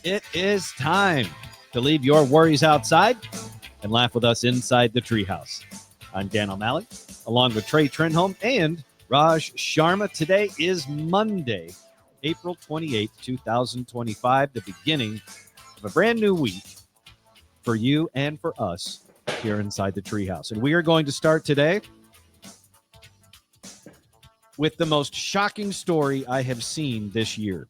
It is time to leave your worries outside and laugh with us inside the Treehouse. I'm Dan O'Malley, along with Trey Trenholm and Raj Sharma. Today is Monday, April 28th, 2025, the beginning of a brand new week for you and for us here inside the Treehouse. And we are going to start today with the most shocking story I have seen this year.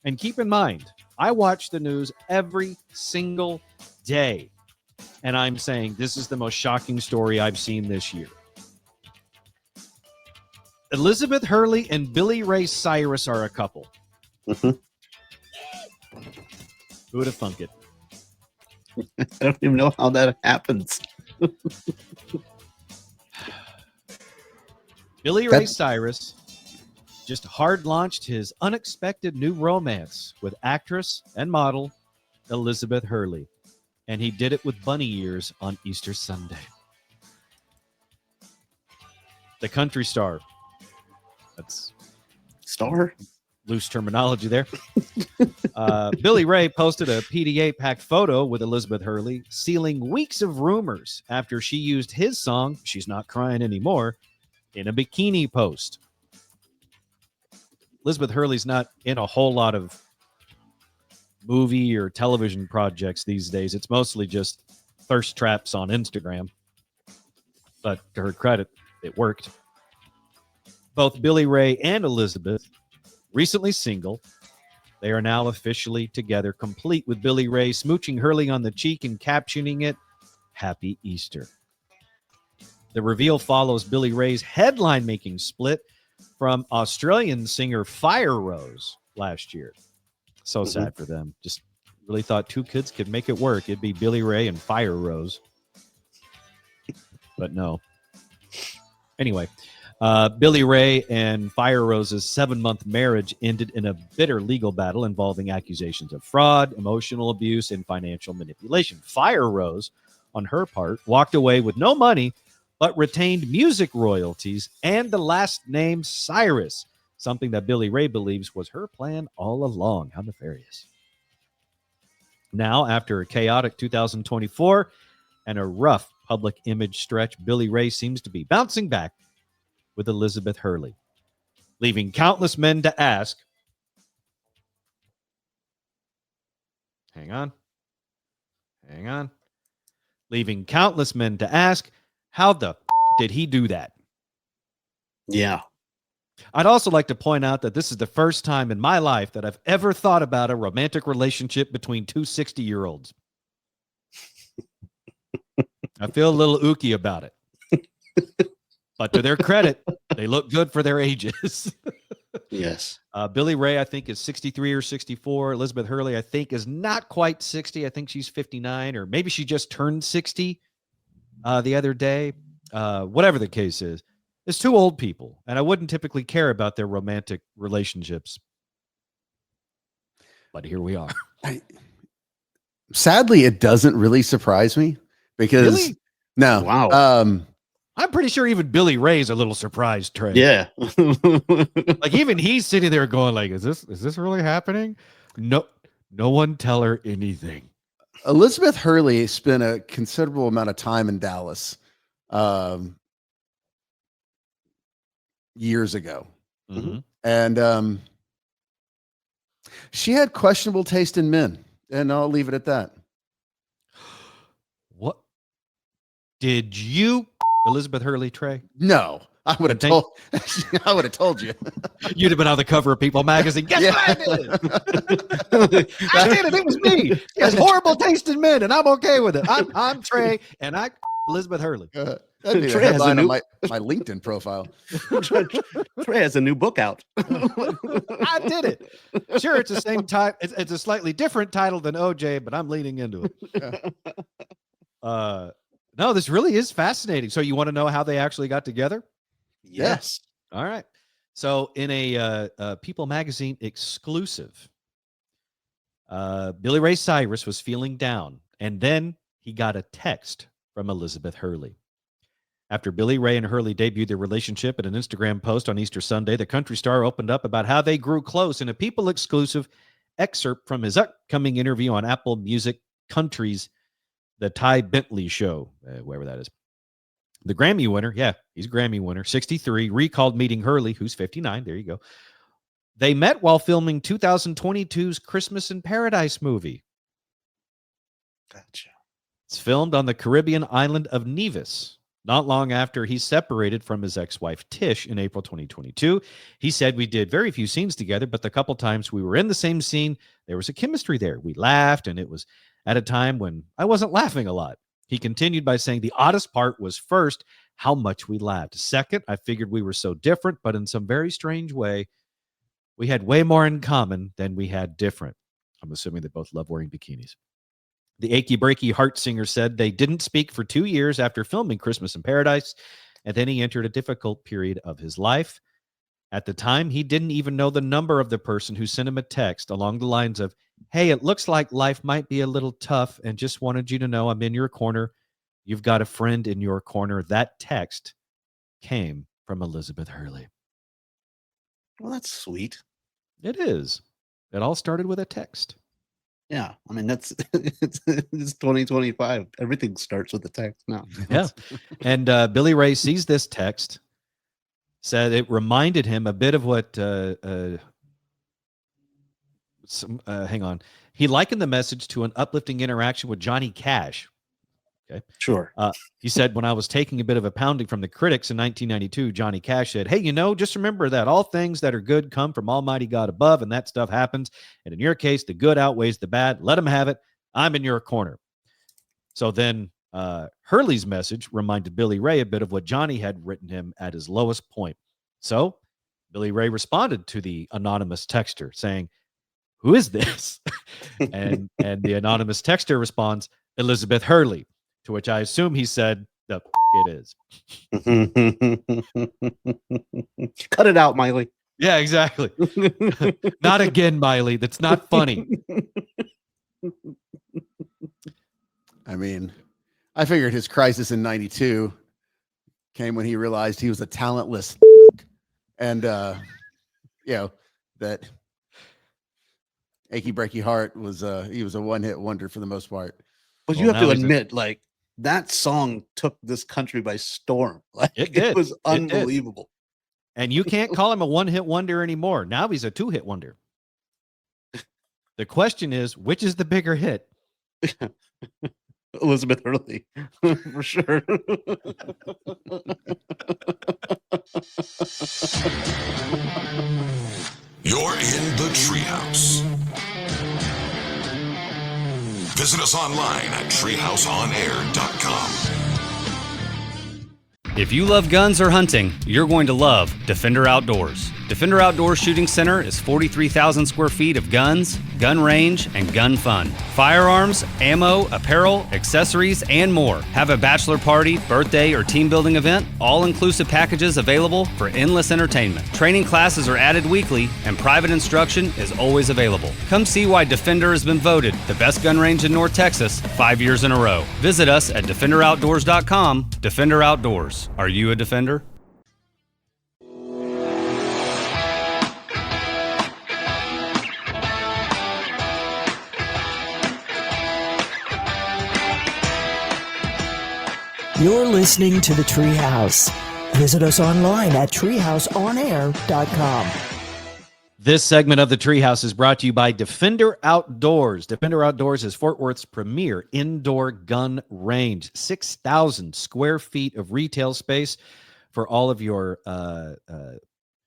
And keep in mind, I watch the news every single day, and I'm saying this is the most shocking story I've seen this year. Elizabeth Hurley and Billy Ray Cyrus are a couple. Mm-hmm. Who would have thunk it? I don't even know how that happens. Billy Ray Cyrus just hard launched his unexpected new romance with actress and model Elizabeth Hurley. And he did it with bunny ears on Easter Sunday. The country star. That's Star? Loose terminology there. Billy Ray posted a PDA-packed photo with Elizabeth Hurley, sealing weeks of rumors after she used his song, She's Not Crying Anymore, in a bikini post. Elizabeth Hurley's not in a whole lot of movie or television projects these days. It's mostly just thirst traps on Instagram. But to her credit, it worked. Both Billy Ray and Elizabeth, recently single, they are now officially together, complete with Billy Ray smooching Hurley on the cheek and captioning it, Happy Easter. The reveal follows Billy Ray's headline-making split from Australian singer Fire Rose last year. So sad for them. Just really thought two kids could make it work. It'd be Billy Ray and Fire Rose. But no. Anyway, Billy Ray and Fire Rose's 7-month marriage ended in a bitter legal battle involving accusations of fraud, emotional abuse, and financial manipulation. Fire Rose, on her part, walked away with no money, but retained music royalties and the last name Cyrus, something that Billy Ray believes was her plan all along. How nefarious. Now, after a chaotic 2024 and a rough public image stretch, Billy Ray seems to be bouncing back with Elizabeth Hurley, leaving countless men to ask, leaving countless men to ask, how the did he do that? Yeah. I'd also like to point out that this is the first time in my life that I've ever thought about a romantic relationship between two 60-year-olds. I feel a little ooky about it. But to their credit, they look good for their ages. Yes. Billy Ray, I think, is 63 or 64. Elizabeth Hurley, I think, is not quite 60. I think she's 59, or maybe she just turned 60 the other day. Whatever the case is, it's two old people, and I wouldn't typically care about their romantic relationships. But here we are. Sadly, it doesn't really surprise me because Really? No. Wow. I'm pretty sure even Billy Ray's a little surprised, Trey. Yeah. Like even he's sitting there going like, is this really happening? No one tell her anything. Elizabeth Hurley spent a considerable amount of time in Dallas years ago. Mm-hmm. And she had questionable taste in men. And I'll leave it at that. What? Did you, Elizabeth Hurley, Trey? No. I would have told I would have told you. You'd have been on the cover of People magazine. Guess what I did? I did it. It was me. He has horrible taste in men, and I'm okay with it. I'm Trey, and Elizabeth Hurley. That'd be a Trey has headline a on my LinkedIn profile. Trey has a new book out. I did it. Sure, it's the same title. It's a slightly different title than OJ, but I'm leaning into it. No, this really is fascinating. So you want to know how they actually got together? Yes. All right. So in a People magazine exclusive, Billy Ray Cyrus was feeling down, and then he got a text from Elizabeth Hurley. After Billy Ray and Hurley debuted their relationship in an Instagram post on Easter Sunday, the country star opened up about how they grew close in a People exclusive excerpt from his upcoming interview on Apple Music Country's The Ty Bentley Show, wherever that is. The Grammy winner, yeah, he's a Grammy winner, 63, recalled meeting Hurley, who's 59. There you go. They met while filming 2022's Christmas in Paradise movie. Gotcha. It's filmed on the Caribbean island of Nevis. Not long after he separated from his ex-wife Tish in April 2022, he said, we did very few scenes together, but the couple times we were in the same scene, there was a chemistry there. We laughed, and it was at a time when I wasn't laughing a lot. He continued by saying the oddest part was, first, how much we laughed. Second, I figured we were so different, but in some very strange way, we had way more in common than we had different. I'm assuming they both love wearing bikinis. The Achy Breaky Heart singer said they didn't speak for 2 years after filming Christmas in Paradise, and then he entered a difficult period of his life. At the time, he didn't even know the number of the person who sent him a text along the lines of, hey, it looks like life might be a little tough and just wanted you to know I'm in your corner. You've got a friend in your corner. That text came from Elizabeth Hurley. Well, that's sweet. It is. It all started with a text. Yeah, I mean it's 2025. Everything starts with a text now. Yeah, and Billy Ray sees this text, said it reminded him a bit of what. Hang on, he likened the message to an uplifting interaction with Johnny Cash. Okay, Sure. He said, when I was taking a bit of a pounding from the critics in 1992, Johnny Cash said, hey, just remember that all things that are good come from Almighty God above, and that stuff happens. And in your case, the good outweighs the bad. Let him have it. I'm in your corner. So then Hurley's message reminded Billy Ray a bit of what Johnny had written him at his lowest point. So Billy Ray responded to the anonymous texter saying, who is this? and the anonymous texter responds, Elizabeth Hurley. To which I assume he said, the it is. Cut it out, Miley. Yeah, exactly. Not again, Miley. That's not funny. I mean, I figured his crisis in 92 came when he realized he was a talentless and, that Achy Breaky Heart was, he was a one-hit wonder for the most part. But you have to admit, like, that song took this country by storm. Like, it was unbelievable. And you can't call him a one-hit wonder anymore. Now he's a two-hit wonder. The question is, which is the bigger hit? Elizabeth Hurley, for sure. You're in the Treehouse. Visit us online at treehouseonair.com. If you love guns or hunting, you're going to love Defender Outdoors. Defender Outdoors Shooting Center is 43,000 square feet of guns, gun range, and gun fun. Firearms, ammo, apparel, accessories, and more. Have a bachelor party, birthday, or team building event? All-inclusive packages available for endless entertainment. Training classes are added weekly, and private instruction is always available. Come see why Defender has been voted the best gun range in North Texas 5 years in a row. Visit us at defenderoutdoors.com. Defender Outdoors. Are you a defender? You're listening to the Treehouse. Visit us online at treehouseonair.com. This segment of the Treehouse is brought to you by Defender Outdoors. Defender Outdoors is Fort Worth's premier indoor gun range. 6,000 square feet of retail space for all of your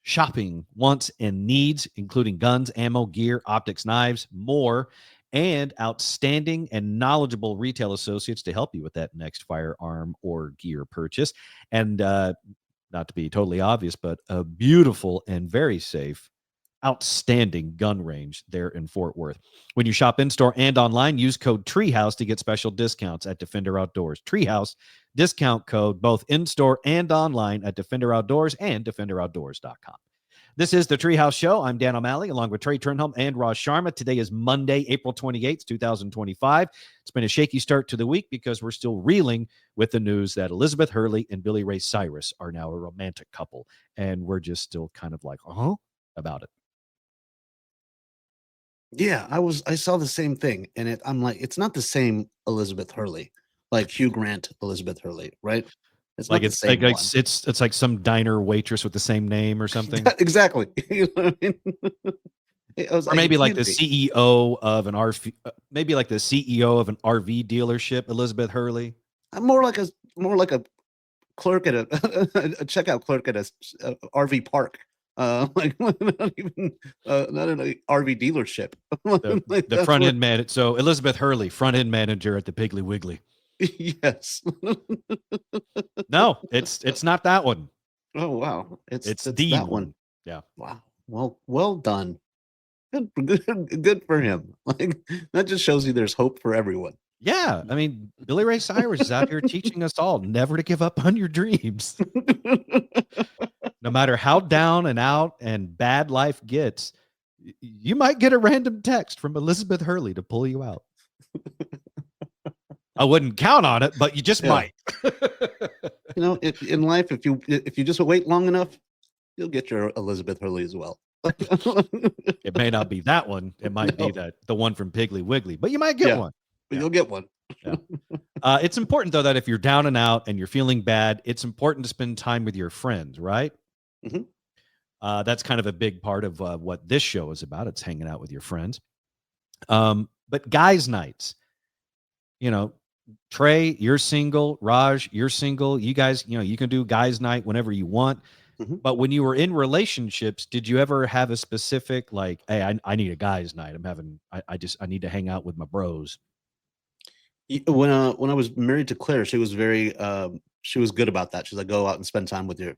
shopping wants and needs, including guns, ammo, gear, optics, knives, more, and outstanding and knowledgeable retail associates to help you with that next firearm or gear purchase. And not to be totally obvious, but a beautiful and very safe, outstanding gun range there in Fort Worth. When you shop in-store and online, use code Treehouse to get special discounts at Defender Outdoors. Treehouse discount code both in-store and online at Defender Outdoors and defenderoutdoors.com. This is the Treehouse Show. I'm Dan O'Malley, along with Trey Trenholm and Raj Sharma. Today is Monday, April 28th, 2025. It's been a shaky start to the week because we're still reeling with the news that Elizabeth Hurley and Billy Ray Cyrus are now a romantic couple. And we're just still kind of like, about it. Yeah, I saw the same thing, and I'm like, it's not the same Elizabeth Hurley, like Hugh Grant, Elizabeth Hurley, right? It's Like not the it's same one. it's like some diner waitress with the same name or something. Exactly. You know what I mean? Or maybe like the CEO of an RV, maybe like the CEO of an RV dealership, Elizabeth Hurley. I'm more like a clerk at a checkout clerk at a RV park. Like not even not in a RV delership. The front end man. So Elizabeth Hurley, front end manager at the Piggly Wiggly. Yes. No, it's not that one. Oh wow, it's the that one. Yeah. Wow. Well done. Good for him. Like that just shows you there's hope for everyone. Yeah, I mean, Billy Ray Cyrus is out here teaching us all never to give up on your dreams. No matter how down and out and bad life gets, you might get a random text from Elizabeth Hurley to pull you out. I wouldn't count on it, but you just might. You know, in life, if you just wait long enough, you'll get your Elizabeth Hurley as well. It may not be that one. It might be the one from Piggly Wiggly, but you might get one. But you'll get one. Yeah. It's important though that if you're down and out and you're feeling bad, it's important to spend time with your friends, right? Mm-hmm. That's kind of a big part of what this show is about. It's hanging out with your friends. But guys' nights, you know, Trey, you're single. Raj, you're single. You guys, you know, you can do guys' night whenever you want. Mm-hmm. But when you were in relationships, did you ever have a specific like, hey, I need a guys' night. I need to hang out with my bros. When I was married to Claire, she was she was good about that. She's like, go out and spend time with your.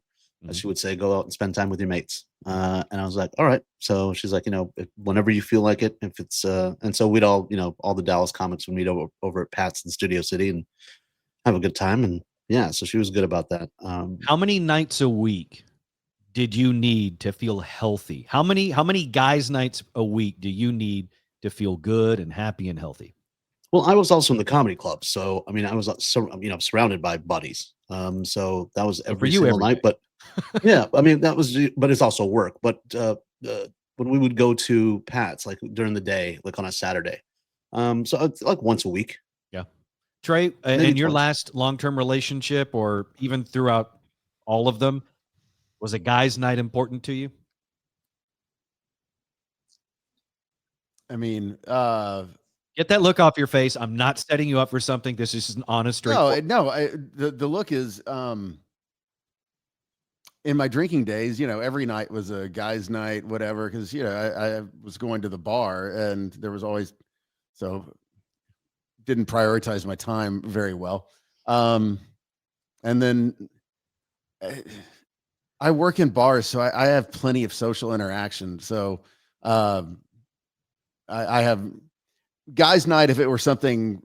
She would say, go out and spend time with your mates. And I was like, all right. So she's like, you know, whenever you feel like it, if it's, and so we'd all, you know, all the Dallas comics would meet over at Pat's in Studio City and have a good time. And yeah, so she was good about that. How many nights a week did you need to feel healthy? How many guys' nights a week do you need to feel good and happy and healthy? Well, I was also in the comedy club. So, I mean, I was, surrounded by buddies. So that was every single night, but yeah, I mean, but it's also work. But when we would go to Pat's, like during the day, like on a Saturday, so it's like once a week. Yeah. Trey, in your last long-term relationship or even throughout all of them, was a guy's night important to you? I mean, get that look off your face. I'm not setting you up for something. This is an honest, straightforward. The look is, in my drinking days, you know, every night was a guy's night, whatever. Cause you know, I was going to the bar and there was always, so didn't prioritize my time very well. And then I work in bars, so I have plenty of social interaction. So, I have guys' night. If it were something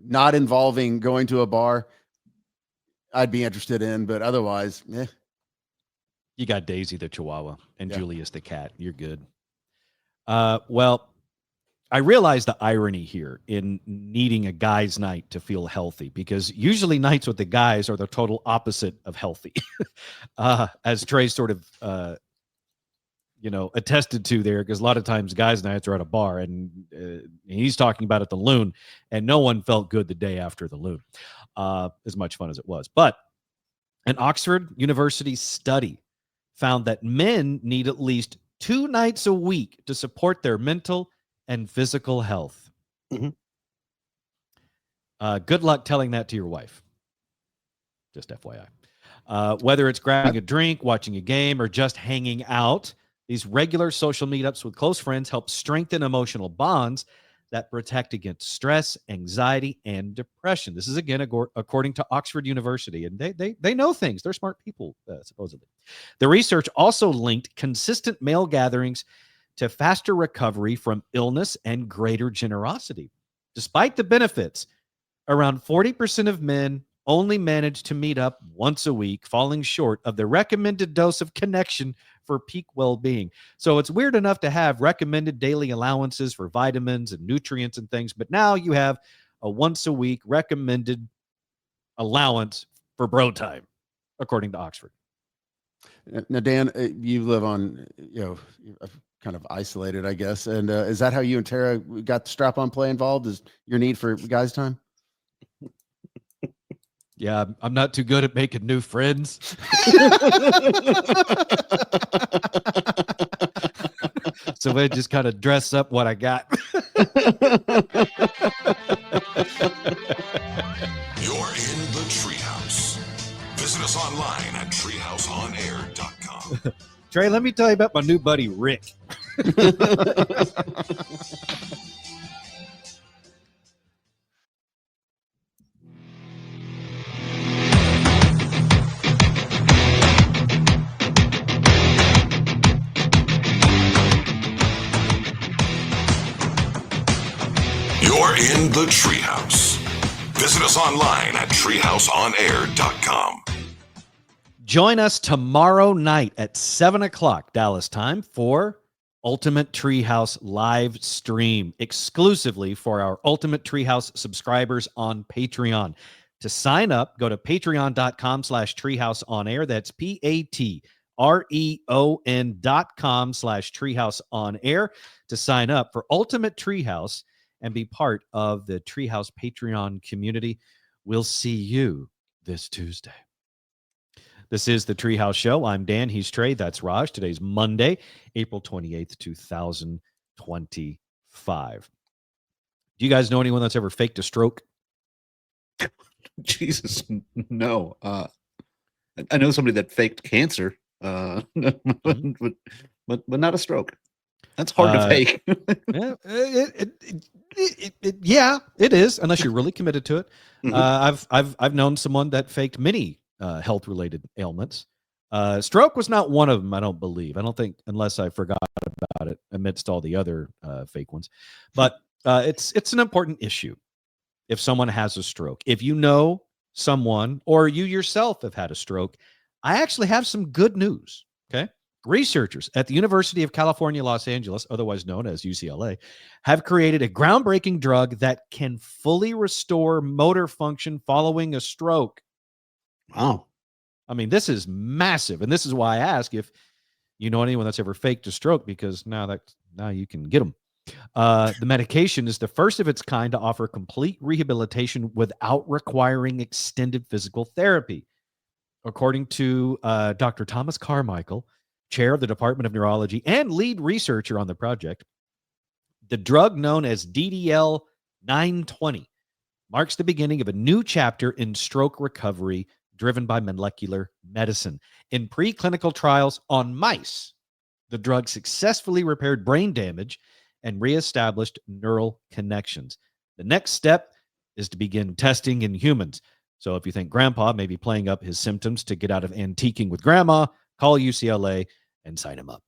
not involving going to a bar, I'd be interested in, but otherwise, You got Daisy the Chihuahua and Julius the cat. You're good. Well, I realize the irony here in needing a guy's night to feel healthy, because usually nights with the guys are the total opposite of healthy. As Trey sort of, attested to there, because a lot of times guys' nights are at a bar, and he's talking about at the Loon, and no one felt good the day after the Loon, as much fun as it was. But an Oxford University study found that men need at least 2 nights a week to support their mental and physical health. Mm-hmm. Good luck telling that to your wife. Just FYI. Whether it's grabbing a drink, watching a game, or just hanging out, these regular social meetups with close friends help strengthen emotional bonds that protect against stress, anxiety, and depression. This is, again, according to Oxford University, and they know things. They're smart people, supposedly. The research also linked consistent male gatherings to faster recovery from illness and greater generosity. Despite the benefits, around 40% of men only manage to meet up once a week, falling short of the recommended dose of connection for peak well-being. So it's weird enough to have recommended daily allowances for vitamins and nutrients and things, but now you have a once-a-week recommended allowance for bro time, according to Oxford. Now, Dan, you live on, kind of isolated, I guess. And is that how you and Tara got the strap-on play involved? Is your need for guys' time? Yeah, I'm not too good at making new friends. So I just kind of dress up what I got. You're in the Treehouse. Visit us online at treehouseonair.com. Trey, let me tell you about my new buddy, Rick. You're in the Treehouse. Visit us online at treehouseonair.com. Join us tomorrow night at 7 o'clock Dallas time for Ultimate Treehouse live stream exclusively for our Ultimate Treehouse subscribers on Patreon. To sign up, go to patreon.com/treehouseonair. That's patreon.com/treehouseonair to sign up for Ultimate Treehouse and be part of the Treehouse Patreon community. We'll see you this Tuesday. This is the Treehouse Show. I'm Dan. He's Trey. That's Raj. Today's Monday, April 28th, 2025. Do you guys know anyone that's ever faked a stroke? Jesus, no. I know somebody that faked cancer, but not a stroke. That's hard to fake. Yeah, it is, unless you're really committed to it. Mhm. I've known someone that faked many health-related ailments. Stroke was not one of them, I don't believe. I don't think, unless I forgot about it amidst all the other fake ones. But it's an important issue if someone has a stroke. If you know someone or you yourself have had a stroke, I actually have some good news, okay? Researchers at the University of California, Los Angeles, otherwise known as UCLA, have created a groundbreaking drug that can fully restore motor function following a stroke. Wow. I mean, this is massive. And this is why I ask if you know anyone that's ever faked a stroke, because now you can get them. The medication is the first of its kind to offer complete rehabilitation without requiring extended physical therapy. According to Dr. Thomas Carmichael, chair of the Department of Neurology and lead researcher on the project, the drug known as DDL 920 marks the beginning of a new chapter in stroke recovery driven by molecular medicine. In preclinical trials on mice, the drug successfully repaired brain damage and reestablished neural connections. The next step is to begin testing in humans. So if you think grandpa may be playing up his symptoms to get out of antiquing with grandma, call UCLA and sign him up.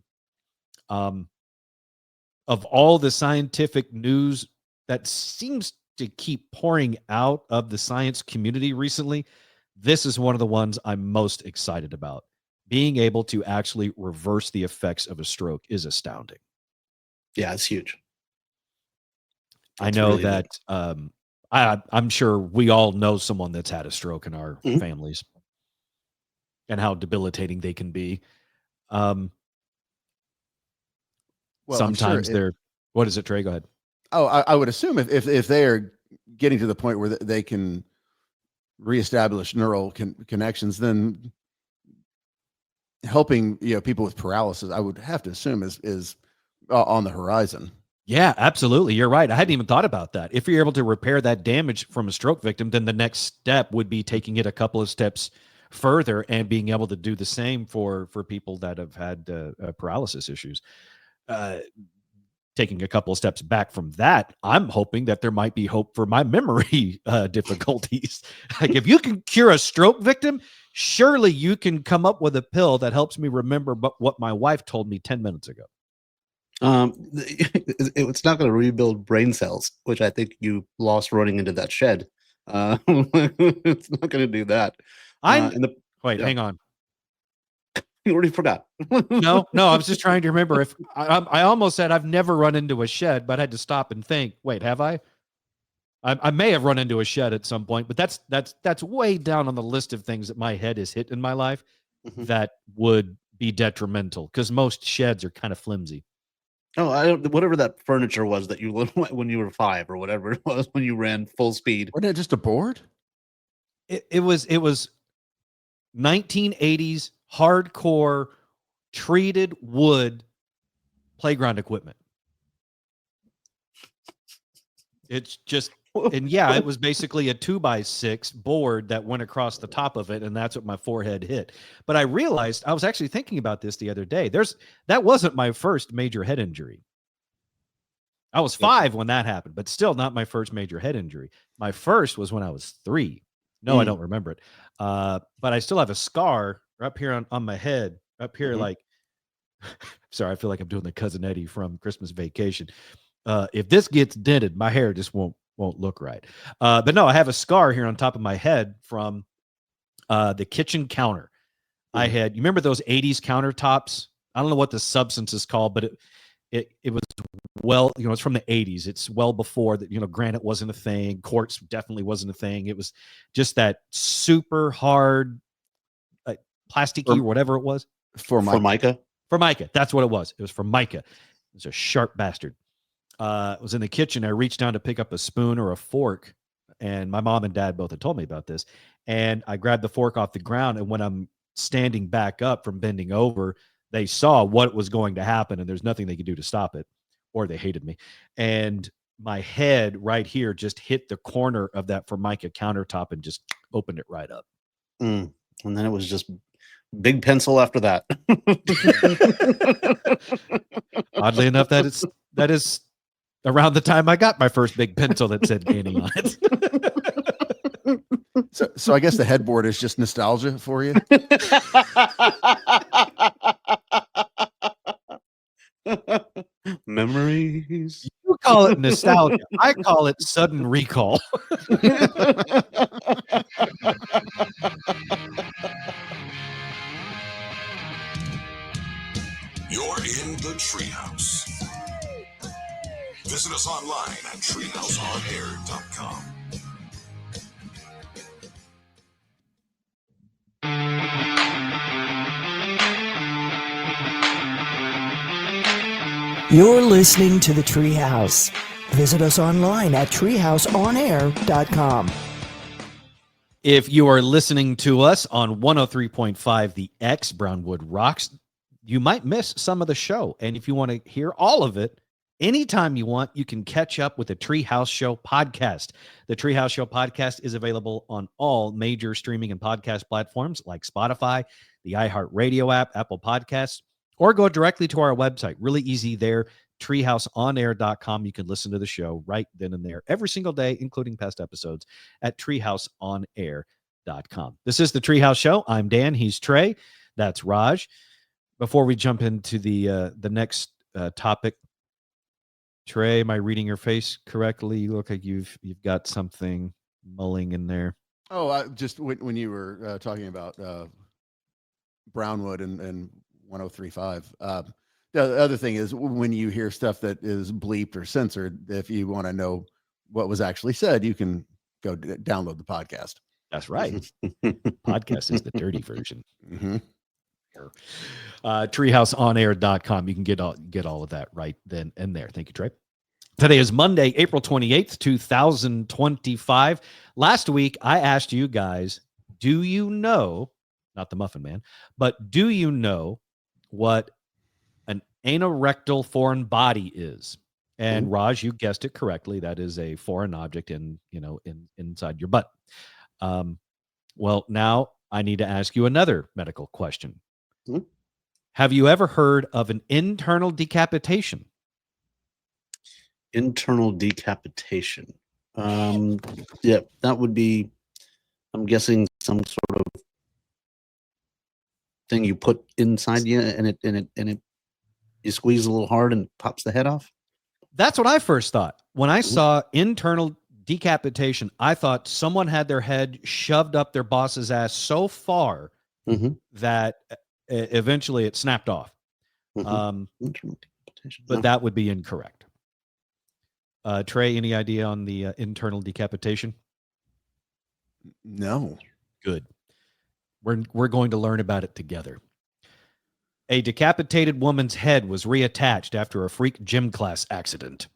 Of all the scientific news that seems to keep pouring out of the science community recently, this is one of the ones I'm most excited about. Being able to actually reverse the effects of a stroke is astounding. Yeah, it's huge. I It's know really that I'm sure we all know someone that's had a stroke in our Mhm. families and how debilitating they can be. Well, Sometimes they're, what is it, Trey? Go ahead. Oh, I would assume if they are getting to the point where they can reestablish neural connections, then helping people with paralysis, I would have to assume is on the horizon. Yeah, absolutely. You're right. I hadn't even thought about that. If you're able to repair that damage from a stroke victim, then the next step would be taking it a couple of steps further and being able to do the same for people that have had paralysis issues. Taking a couple of steps back from that, I'm hoping that there might be hope for my memory difficulties. Like if you can cure a stroke victim, surely you can come up with a pill that helps me remember what my wife told me 10 minutes ago. It's not going to rebuild brain cells, which I think you lost running into that shed. It's not going to do that. Wait, hang on. You already forgot. No, I was just trying to remember. If I almost said I've never run into a shed, but I had to stop and think. Wait, have I? I may have run into a shed at some point, but that's way down on the list of things that my head has hit in my life. Mhm. that would be detrimental because most sheds are kind of flimsy. Oh, whatever that furniture was that you when you were 5 or whatever it was when you ran full speed. Wasn't it just a board? It was 1980s hardcore treated wood playground equipment. It's just, and yeah, it was basically a 2x6 board that went across the top of it, and that's what my forehead hit. But I realized, I was actually thinking about this the other day. That wasn't my first major head injury. I was 5 when that happened, but still not my first major head injury. My first was when I was 3. No, I don't remember it. But I still have a scar up here on my head, up here, like, sorry, I feel like I'm doing the Cousin Eddie from Christmas Vacation. If this gets dented, my hair just won't look right. But no, I have a scar here on top of my head from the kitchen counter. I had, you remember those 80s countertops? I don't know what the substance is called, but it was, well, it's from the 80s. It's well before that, granite wasn't a thing. Quartz definitely wasn't a thing. It was just super hard, plasticky or whatever it was. Formica. Formica. That's what it was. It was Formica. It was a sharp bastard. It was in the kitchen. I reached down to pick up a spoon or a fork, and my mom and dad both had told me about this. And I grabbed the fork off the ground, and when I'm standing back up from bending over, they saw what was going to happen, and there's nothing they could do to stop it, or they hated me. And my head right here just hit the corner of that Formica countertop and just opened it right up. And then it was just big pencil after that. Oddly enough, that is around the time I got my first big pencil that said gaming on it. So I guess the headboard is just nostalgia for you. Memories. You call it nostalgia. I call it sudden recall. You're in the Treehouse. Visit us online at treehouseonair.com. You're listening to the Treehouse. Visit us online at treehouseonair.com. If you are listening to us on 103.5 The X Brownwood Rocks, you might miss some of the show. And if you want to hear all of it, anytime you want, you can catch up with the Treehouse Show podcast. The Treehouse Show podcast is available on all major streaming and podcast platforms like Spotify, the iHeartRadio app, Apple Podcasts, or go directly to our website. Really easy there, treehouseonair.com. You can listen to the show right then and there every single day, including past episodes at treehouseonair.com. This is the Treehouse Show. I'm Dan. He's Trey. That's Raj. Before we jump into the next topic, Trey, am I reading your face correctly? You look like you've got something mulling in there. Oh, I just when you were talking about Brownwood and 103.5. The other thing is when you hear stuff that is bleeped or censored, if you want to know what was actually said, you can go download the podcast. That's right. Podcast is the dirty version. Mm-hmm. Treehouseonair.com. You can get all of that right then and there. Thank you, Trey. Today is Monday, April 28th, 2025. Last week, I asked you guys, do you know, not the Muffin Man, but do you know what an anorectal foreign body is? And Raj, you guessed it correctly. That is a foreign object inside your butt. Well, now I need to ask you another medical question. Have you ever heard of an internal decapitation? Internal decapitation. Yeah, that would be, I'm guessing, some sort of thing you put inside you, and it you squeeze a little hard and pops the head off. That's what I first thought. When I saw internal decapitation, I thought someone had their head shoved up their boss's ass so far that eventually it snapped off. But that would be incorrect. Trey, any idea on the internal decapitation? No. Good. We're going to learn about it together. A decapitated woman's head was reattached after a freak gym class accident.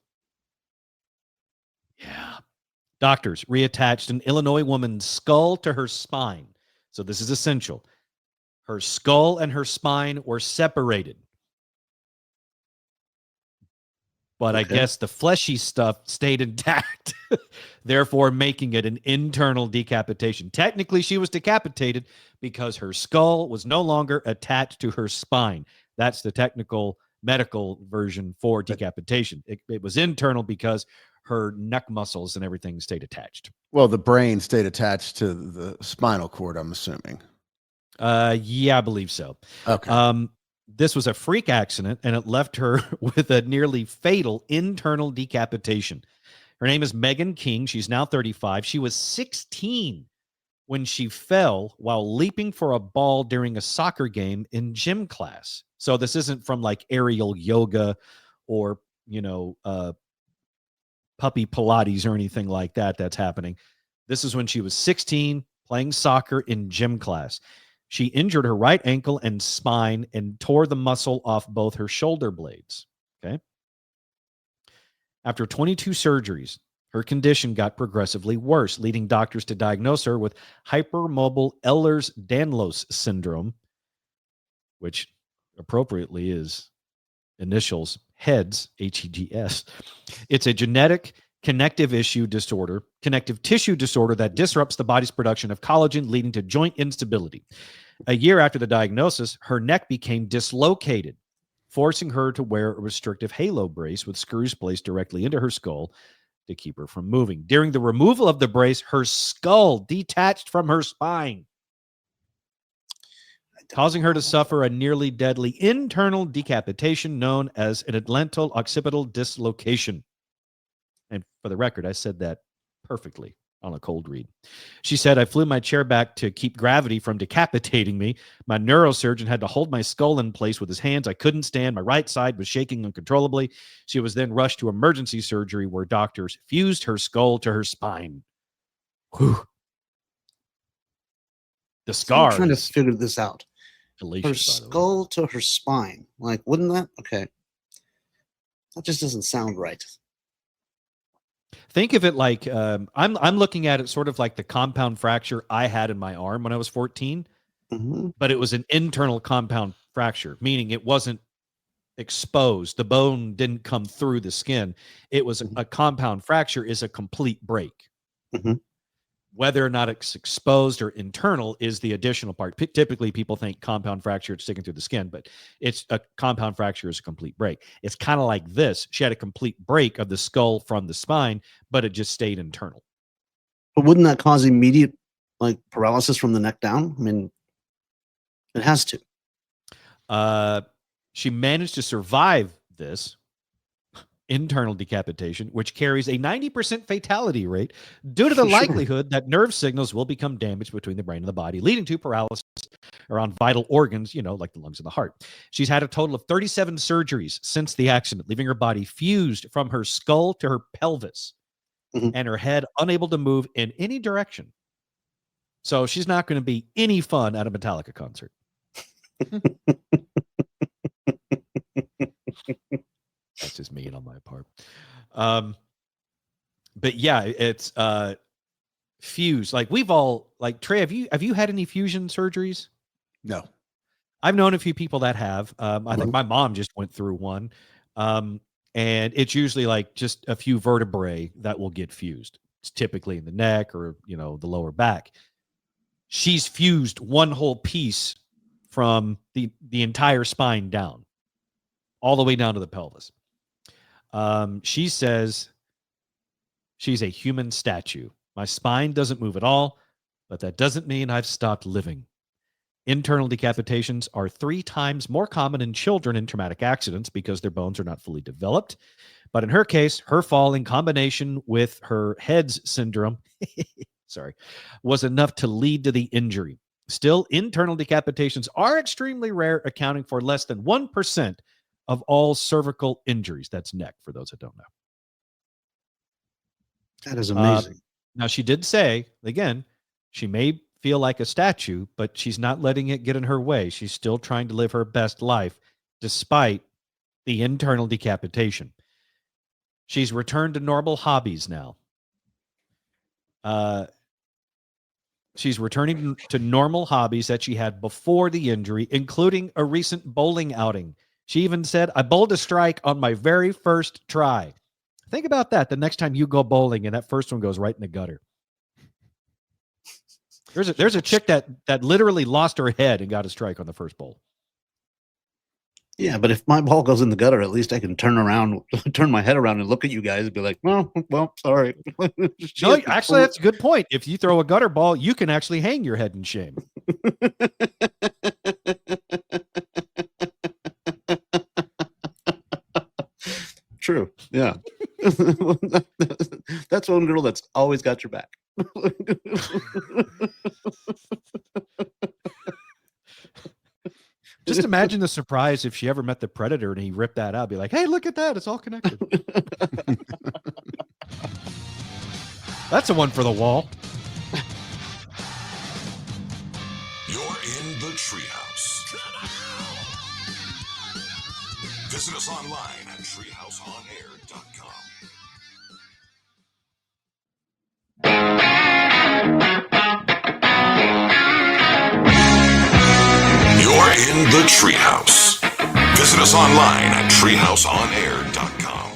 Yeah. Doctors reattached an Illinois woman's skull to her spine. So this is essential. Her skull and her spine were separated. But I guess the fleshy stuff stayed intact, therefore making it an internal decapitation. Technically, she was decapitated because her skull was no longer attached to her spine. That's the technical medical version for decapitation. It was internal because her neck muscles and everything stayed attached. Well, the brain stayed attached to the spinal cord, I'm assuming. Yeah, I believe so. Okay. This was a freak accident, and it left her with a nearly fatal internal decapitation. Her name is Megan King. She's now 35. She was 16 when she fell while leaping for a ball during a soccer game in gym class. So this isn't from like aerial yoga or, puppy Pilates or anything like that that's happening. This is when she was 16 playing soccer in gym class. She injured her right ankle and spine and tore the muscle off both her shoulder blades. Okay. After 22 surgeries, her condition got progressively worse, leading doctors to diagnose her with hypermobile Ehlers-Danlos syndrome, which appropriately is initials HEDS, HEDS. It's a genetic connective tissue disorder that disrupts the body's production of collagen, leading to joint instability. A year after the diagnosis, her neck became dislocated, forcing her to wear a restrictive halo brace with screws placed directly into her skull to keep her from moving. During the removal of the brace, her skull detached from her spine, causing her to suffer a nearly deadly internal decapitation known as an atlantal occipital dislocation. And for the record, I said that perfectly on a cold read. She said, I flew my chair back to keep gravity from decapitating me. My neurosurgeon had to hold my skull in place with his hands. I couldn't stand. My right side was shaking uncontrollably. She was then rushed to emergency surgery where doctors fused her skull to her spine. Whew. The scar. I'm trying to figure this out. Alicia, her skull to her spine. Like, wouldn't that? Okay. That just doesn't sound right. Think of it like I'm looking at it sort of like the compound fracture I had in my arm when I was 14, but it was an internal compound fracture, meaning it wasn't exposed. The bone didn't come through the skin. It was a compound fracture is a complete break. Whether or not it's exposed or internal is the additional part. Typically, people think compound fracture, it's sticking through the skin, but it's a compound fracture is a complete break. It's kind of like this. She had a complete break of the skull from the spine, but it just stayed internal. But wouldn't that cause immediate paralysis from the neck down? I mean, it has to. She managed to survive this internal decapitation, which carries a 90% fatality rate due to the likelihood that nerve signals will become damaged between the brain and the body, leading to paralysis around vital organs, like the lungs and the heart. She's had a total of 37 surgeries since the accident, leaving her body fused from her skull to her pelvis and her head unable to move in any direction. So she's not going to be any fun at a Metallica concert. That's just mean on my part. But yeah, it's fused. Like we've all Trey, have you had any fusion surgeries? No. I've known a few people that have. I think my mom just went through one. And it's usually like just a few vertebrae that will get fused. It's typically in the neck or, the lower back. She's fused one whole piece from the entire spine down, all the way down to the pelvis. She says she's a human statue. My spine doesn't move at all, but that doesn't mean I've stopped living. Internal decapitations are 3 times more common in children in traumatic accidents because their bones are not fully developed. But in her case, her fall in combination with her HEDS syndrome, was enough to lead to the injury. Still, internal decapitations are extremely rare, accounting for less than 1% of all cervical injuries. That's neck, for those that don't know. That is amazing. Now, she did say, again, she may feel like a statue, but she's not letting it get in her way. She's still trying to live her best life despite the internal decapitation. She's returned to normal hobbies now. She's returning to normal hobbies that she had before the injury, including a recent bowling outing. She even said, I bowled a strike on my very first try. Think about that the next time you go bowling and that first one goes right in the gutter. There's a chick that literally lost her head and got a strike on the first bowl. Yeah, but if my ball goes in the gutter, at least I can turn my head around and look at you guys and be like, well, sorry. No, actually, that's a good point. If you throw a gutter ball, you can actually hang your head in shame. True. Yeah. That's one girl that's always got your back. Just imagine the surprise if she ever met the Predator and he ripped that out. Be like, hey, look at that. It's all connected. That's the one for the wall. You're in the Treehouse. Visit us online at treehouseonair.com. You're in the Treehouse. Visit us online at treehouseonair.com.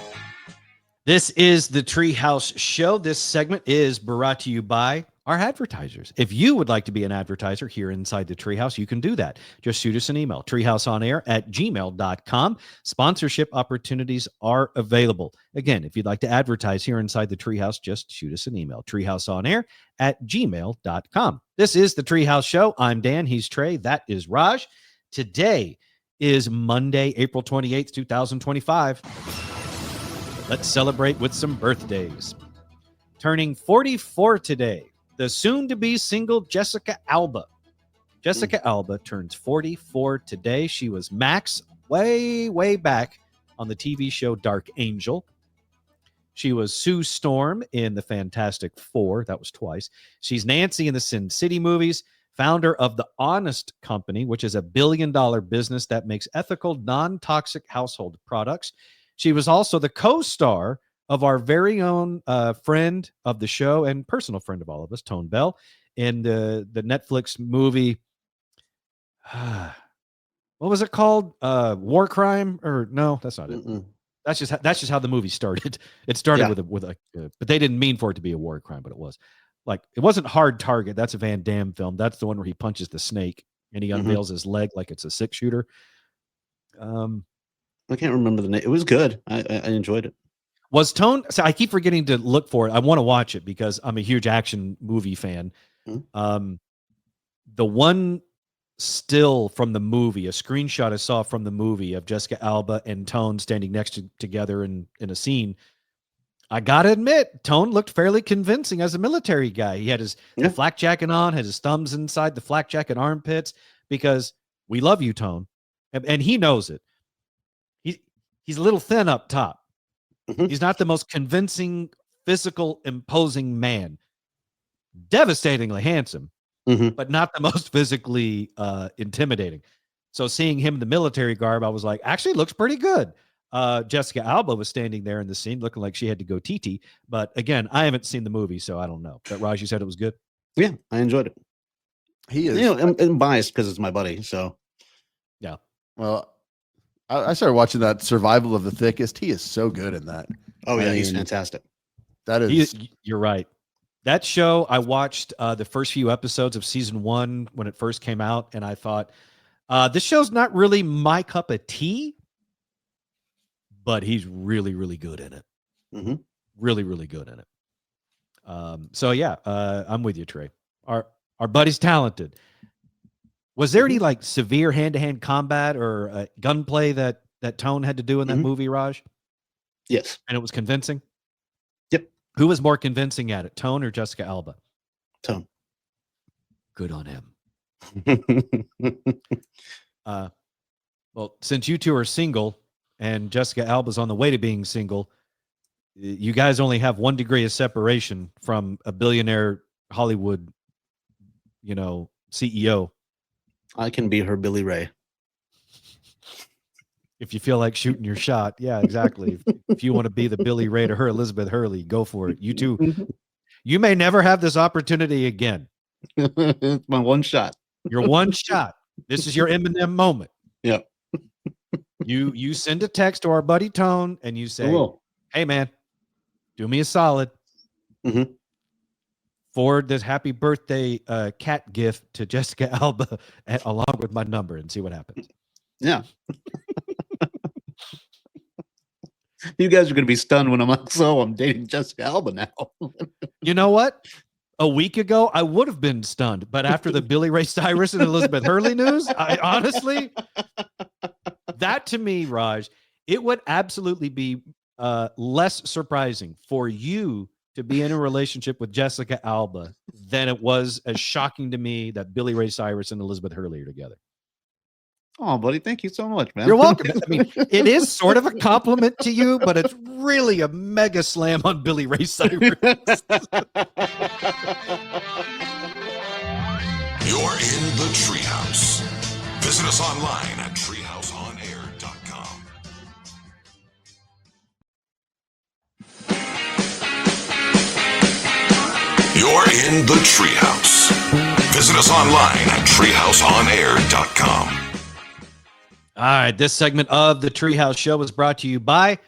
This is the Treehouse Show. This segment is brought to you by our advertisers. If you would like to be an advertiser here inside the Treehouse, you can do that. Just shoot us an email, treehouseonair@gmail.com. Sponsorship opportunities are available. Again, if you'd like to advertise here inside the Treehouse, just shoot us an email, treehouseonair@gmail.com. This is the Treehouse Show. I'm Dan. He's Trey. That is Raj. Today is Monday, April 28th, 2025. Let's celebrate with some birthdays. Turning 44 today, the soon-to-be single Jessica Alba. Jessica Alba turns 44 today. She was Max way back on the TV show Dark Angel. She was Sue Storm in the Fantastic Four. That was twice. She's Nancy in the Sin City movies, founder of the Honest Company, which is a billion-dollar business that makes ethical, non-toxic household products. She was also the co-star of our very own friend of the show and personal friend of all of us, Tone Bell, in the Netflix movie. What was it called? War Crime? Or no, that's not it. That's just how the movie started. It started with a, but they didn't mean for it to be a war crime, but it was. Like, it wasn't Hard Target. That's a Van Damme film. That's the one where he punches the snake and he unveils his leg like it's a six-shooter. I can't remember the name. It was good. I enjoyed it. Was Tone? So I keep forgetting to look for it. I want to watch it because I'm a huge action movie fan. The one still from the movie, a screenshot I saw from the movie of Jessica Alba and Tone standing together in a scene. I gotta admit, Tone looked fairly convincing as a military guy. He had his flak jacket on, had his thumbs inside the flak jacket armpits, because we love you, Tone, and he knows it. He's a little thin up top. He's not the most convincing, physical, imposing man. Devastatingly handsome, but not the most physically intimidating. So seeing him in the military garb, I was like, actually looks pretty good. Jessica Alba was standing there in the scene looking like she had to go TT. But again, I haven't seen the movie, so I don't know. But Raj, you said it was good? Yeah, I enjoyed it. He is. You know, I'm biased because it's my buddy. So, yeah. Well, I started watching that Survival of the Thickest. He is so good in that. Oh yeah, he's fantastic. That is. You're right. That show, I watched the first few episodes of season 1 when it first came out, and I thought, this show's not really my cup of tea, but he's really, really good in it. Really, really good in it. So yeah, I'm with you, Trey. Our buddy's talented. Was there any like severe hand-to-hand combat or gunplay that Tone had to do in that movie, Raj? Yes. And it was convincing? Yep. Who was more convincing at it, Tone or Jessica Alba? Tone. Good on him. Well, since you two are single and Jessica Alba's on the way to being single, you guys only have 1 degree of separation from a billionaire Hollywood CEO. I can be her Billy Ray. If you feel like shooting your shot, yeah, exactly. If you want to be the Billy Ray to her Elizabeth Hurley, go for it. You too. You may never have this opportunity again. It's my one shot. Your one shot. This is your Eminem moment. Yep. You send a text to our buddy Tone and you say, Cool. "Hey man, do me a solid. Mhm. Forward this happy birthday cat gift to Jessica Alba along with my number and see what happens." Yeah. You guys are going to be stunned when I'm like, so I'm dating Jessica Alba now. You know what? A week ago, I would have been stunned. But after the Billy Ray Cyrus and Elizabeth Hurley news, I honestly, that to me, Raj, it would absolutely be less surprising for you to be in a relationship with Jessica Alba than it was as shocking to me that Billy Ray Cyrus and Elizabeth Hurley are together. Oh, buddy, thank you so much, man. You're welcome. I mean, it is sort of a compliment to you, but it's really a mega slam on Billy Ray Cyrus. You're in the Treehouse. Visit us online at treehouseonair.com. You're in the Treehouse. Visit us online at treehouseonair.com. All right, this segment of the Treehouse Show is brought to you by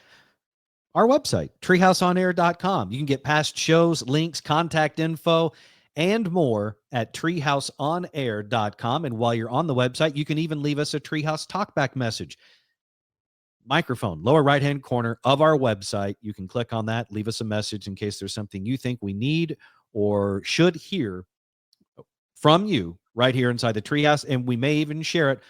our website, treehouseonair.com. You can get past shows, links, contact info, and more at treehouseonair.com. And while you're on the website, you can even leave us a Treehouse talkback message. Microphone, lower right-hand corner of our website. You can click on that, leave us a message in case there's something you think we need or should hear from you right here inside the Treehouse. And we may even share it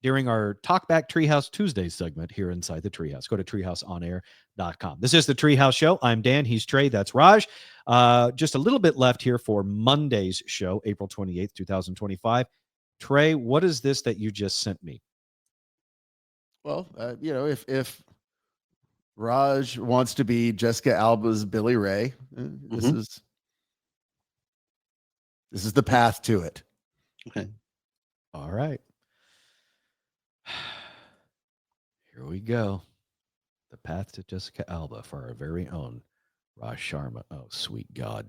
during our Talkback Treehouse Tuesday segment here inside the Treehouse. Go to treehouseonair.com. This is the Treehouse Show. I'm Dan. He's Trey. That's Raj. Just a little bit left here for Monday's show, April 28th, 2025. Trey, what is this that you just sent me? Well, if Raj wants to be Jessica Alba's Billy Ray, this is the path to it. Okay. All right. Here we go. The path to Jessica Alba for our very own Raj Sharma. Oh, sweet God.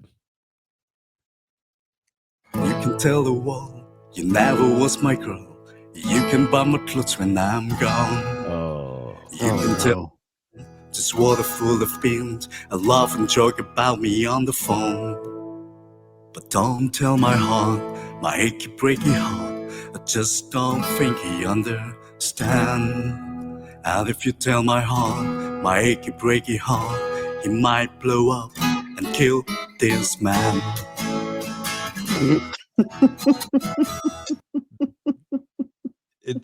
You can tell the world you never was my girl. You can buy my clothes when I'm gone. Oh. You can tell just what a fool I've been. I laugh and joke about me on the phone. But don't tell my heart, my achy breaky heart. I just don't think he understand. And if you tell my heart, my achy breaky heart, he might blow up and kill this man.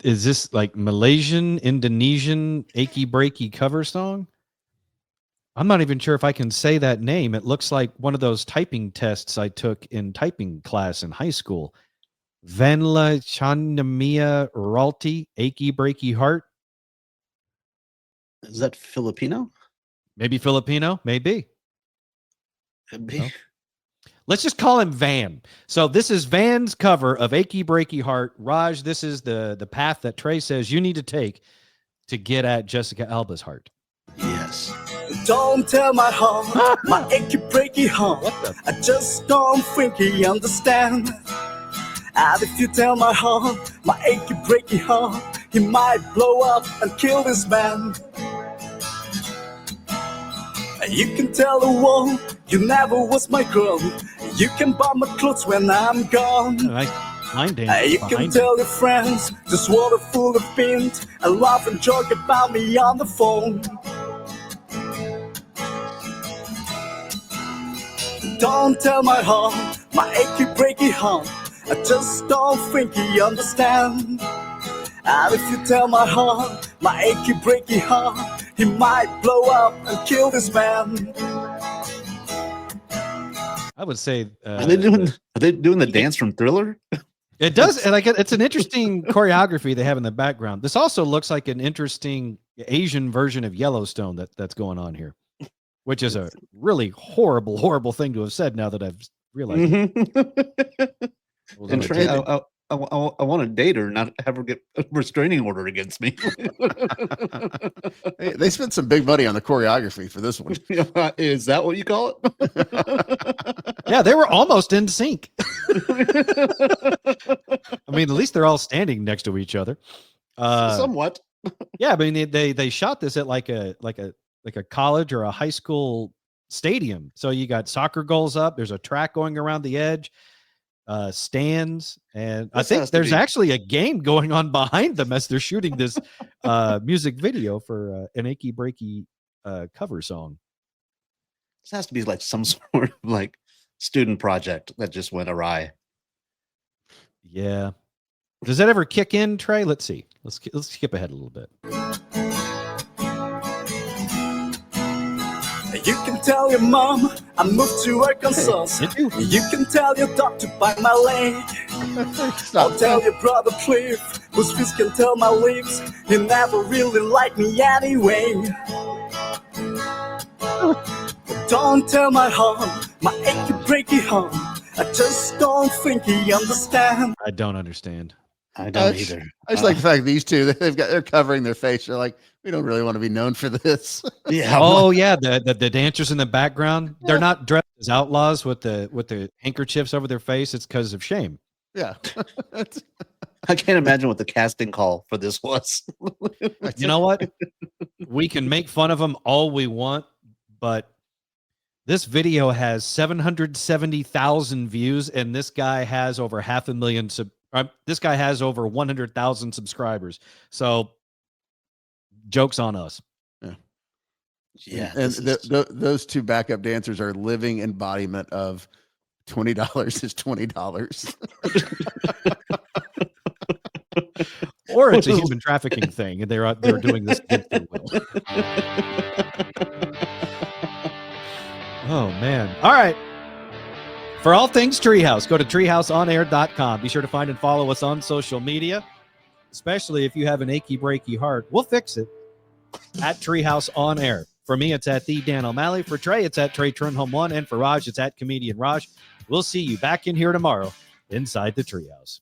Is this like Malaysian, Indonesian, achy breaky cover song? I'm not even sure if I can say that name. It looks like one of those typing tests I took in typing class in high school. Vanla Chandamia Ralti, Achy Breaky Heart. Is that Filipino? Maybe Filipino, maybe. Could be. No. Let's just call him Van. So this is Van's cover of Achy Breaky Heart. Raj, this is the path that Trey says you need to take to get at Jessica Alba's heart. Yes. Don't tell my heart, my achy breaky heart. I just don't think he understand. And if you tell my heart, my achy breaky heart, he might blow up and kill this man. You can tell the world you never was my girl. You can buy my clothes when I'm gone. You can tell your friends just what a fool I've been, and laugh and joke about me on the phone. Don't tell my heart, my achy breaky heart. I just don't think he understand. And if you tell my heart, my achy breaky heart, he might blow up and kill this man. I would say Are they doing the dance from Thriller? it does, and it's an interesting choreography they have in the background. This also looks like an interesting Asian version of Yellowstone that's going on here, which is a really horrible thing to have said now that I've realized. was And on a Trey, ticket. I want to date her, not have her get a restraining order against me. They spent some big money on the choreography for this one. Is that what you call it? Yeah, they were almost in sync. I mean, at least they're all standing next to each other. Somewhat. Yeah, I mean they shot this at like a college or a high school stadium. So you got soccer goals up. There's a track going around the edge, stands, and I This think has to there's be- actually a game going on behind them as they're shooting this music video for an Achy Breaky cover song. This has to be like some sort of like student project that just went awry. Yeah. Does that ever kick in, Trey? Let's see. Let's skip ahead a little bit. You can tell your mom I moved to Arkansas. You can tell your doctor by my leg. I'll tell your brother Cliff, whose face can tell my lips. He never really liked me anyway. Don't tell my heart, my achy breaky heart. I just don't think he understands. I don't understand. I don't either. I just like the fact these two, they're covering their face. They're like, we don't really want to be known for this. Yeah. Oh yeah, the dancers in the background. They're not dressed as outlaws with the handkerchiefs over their face. It's because of shame. Yeah. I can't imagine what the casting call for this was. You know what? We can make fun of them all we want, but this video has 770,000 views, and this guy has over 500,000. This guy has over 100,000 subscribers. So, jokes on us. Yeah. And those two backup dancers are living embodiment of $20 is $20. Or it's a human trafficking thing, and they're doing this against their will. Oh man! All right. For all things Treehouse, go to treehouseonair.com. Be sure to find and follow us on social media, especially if you have an achy breaky heart. We'll fix it at Treehouse on Air. For me, it's at the Dan O'Malley. For Trey, it's at Trey Trenholm 1. And for Raj, it's at Comedian Raj. We'll see you back in here tomorrow inside the Treehouse.